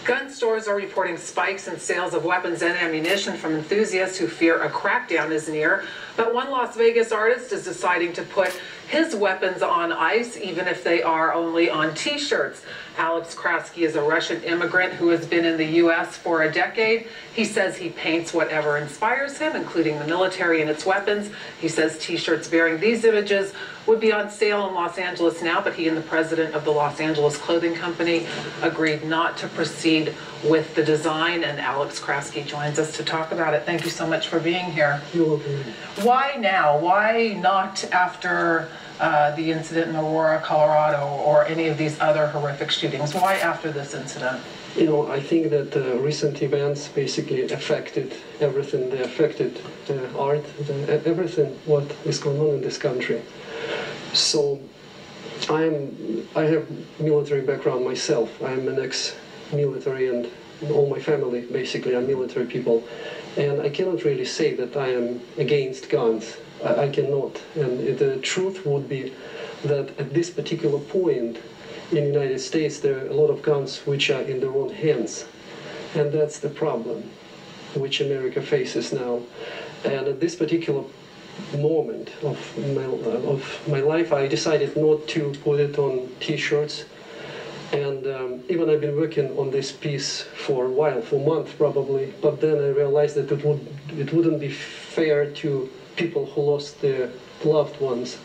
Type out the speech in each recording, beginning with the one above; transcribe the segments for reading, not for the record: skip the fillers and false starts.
Gun stores are reporting spikes in sales of weapons and ammunition from enthusiasts who fear a crackdown is near. But one Las Vegas artist is deciding to put his weapons on ice, even if they are only on T-shirts. Alex Krasky is a Russian immigrant who has been in the U.S. for a decade. He says he paints whatever inspires him, including the military and its weapons. He says T-shirts bearing these images would be on sale in Los Angeles now, but he and the president of the Los Angeles clothing company agreed not to proceed with the design, and Alex Krasky joins us to talk about it. Thank you so much for being here. You're welcome. Why now? Why not after the incident in Aurora, Colorado, or any of these other horrific shootings? Why after this incident? You know, I think that recent events basically affected everything. They affected art, everything what is going on in this country. So I have military background myself. I'm an ex-military, and all my family basically are military people. And I cannot really say that I am against guns. I cannot. And the truth would be that at this particular point in the United States, there are a lot of guns which are in the wrong hands. And that's the problem which America faces now. And at this particular moment of my life, I decided not to put it on T-shirts. And even I've been working on this piece for a while, for a month probably, but then I realized that it wouldn't be fair to people who lost their loved ones.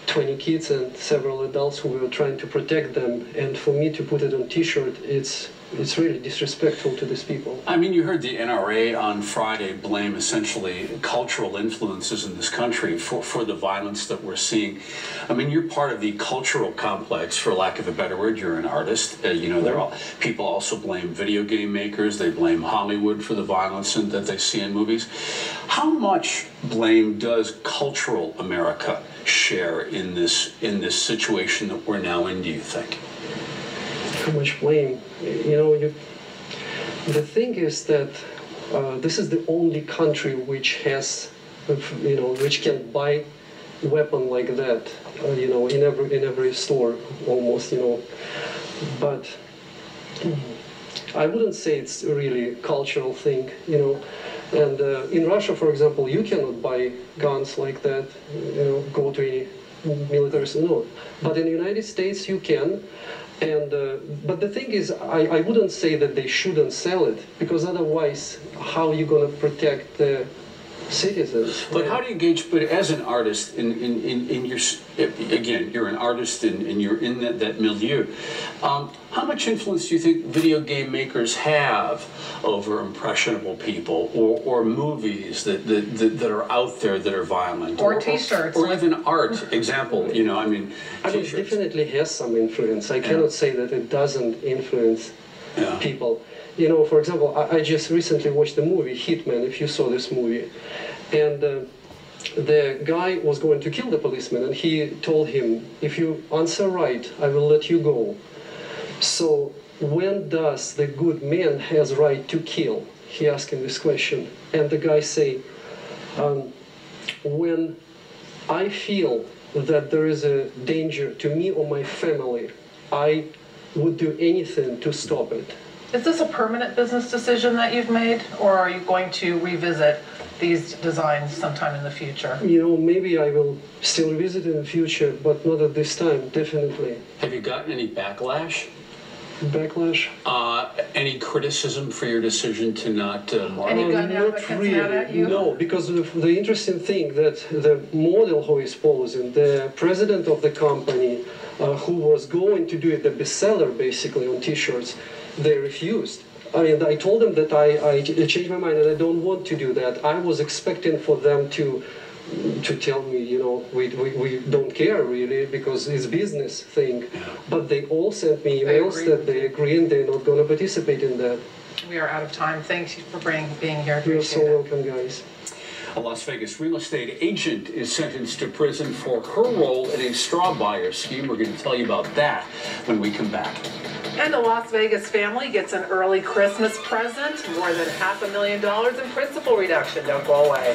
20 kids and several adults who were trying to protect them, and for me to put it on T-shirt, it's really disrespectful to these people. I mean, you heard the NRA on Friday blame essentially cultural influences in this country for the violence that we're seeing. I mean, you're part of the cultural complex, for lack of a better word. You're an artist. You know, people also blame video game makers. They blame Hollywood for the violence that they see in movies. How much blame does cultural America share in this situation that we're now in, do you think? How much blame? You know, the thing is that this is the only country which has, you know, which can buy a weapon like that, you know, in every store almost, you know. But I wouldn't say it's really a cultural thing, you know. And in Russia, for example, you cannot buy guns like that, you know, go to any military store. No. But in the United States, you can. And but the thing is, I wouldn't say that they shouldn't sell it, because otherwise, how are you going to protect the citizens? But how do you engage? But as an artist, in your, again, you're an artist and you're in that milieu. How much influence do you think video game makers have over impressionable people, or movies that are out there that are violent, or T-shirts, or even art? Example, you know, I mean, it definitely has some influence. I cannot say that it doesn't influence people. You know, for example, I just recently watched the movie Hitman, if you saw this movie. And the guy was going to kill the policeman, and he told him, if you answer right, I will let you go. So when does the good man has right to kill? He asked him this question. And the guy say, when I feel that there is a danger to me or my family, I would do anything to stop it. Is this a permanent business decision that you've made, or are you going to revisit these designs sometime in the future? You know, maybe I will still revisit in the future, but not at this time, definitely. Have you gotten any backlash? Backlash? Any criticism for your decision to not market? Any gun advocates not really, mad at you? No, because the interesting thing that the model who is posing, the president of the company, who was going to do it, the bestseller basically on T-shirts, they refused. I mean, I told them that I changed my mind and I don't want to do that. I was expecting for them to tell me, you know, we don't care really because it's business thing. But they all sent me emails that they agree and they're not going to participate in that. We are out of time. Thanks for being here. You're so welcome, guys. A Las Vegas real estate agent is sentenced to prison for her role in a straw buyer scheme. We're going to tell you about that when we come back. And a Las Vegas family gets an early Christmas present, more than $500,000 in principal reduction. Don't go away.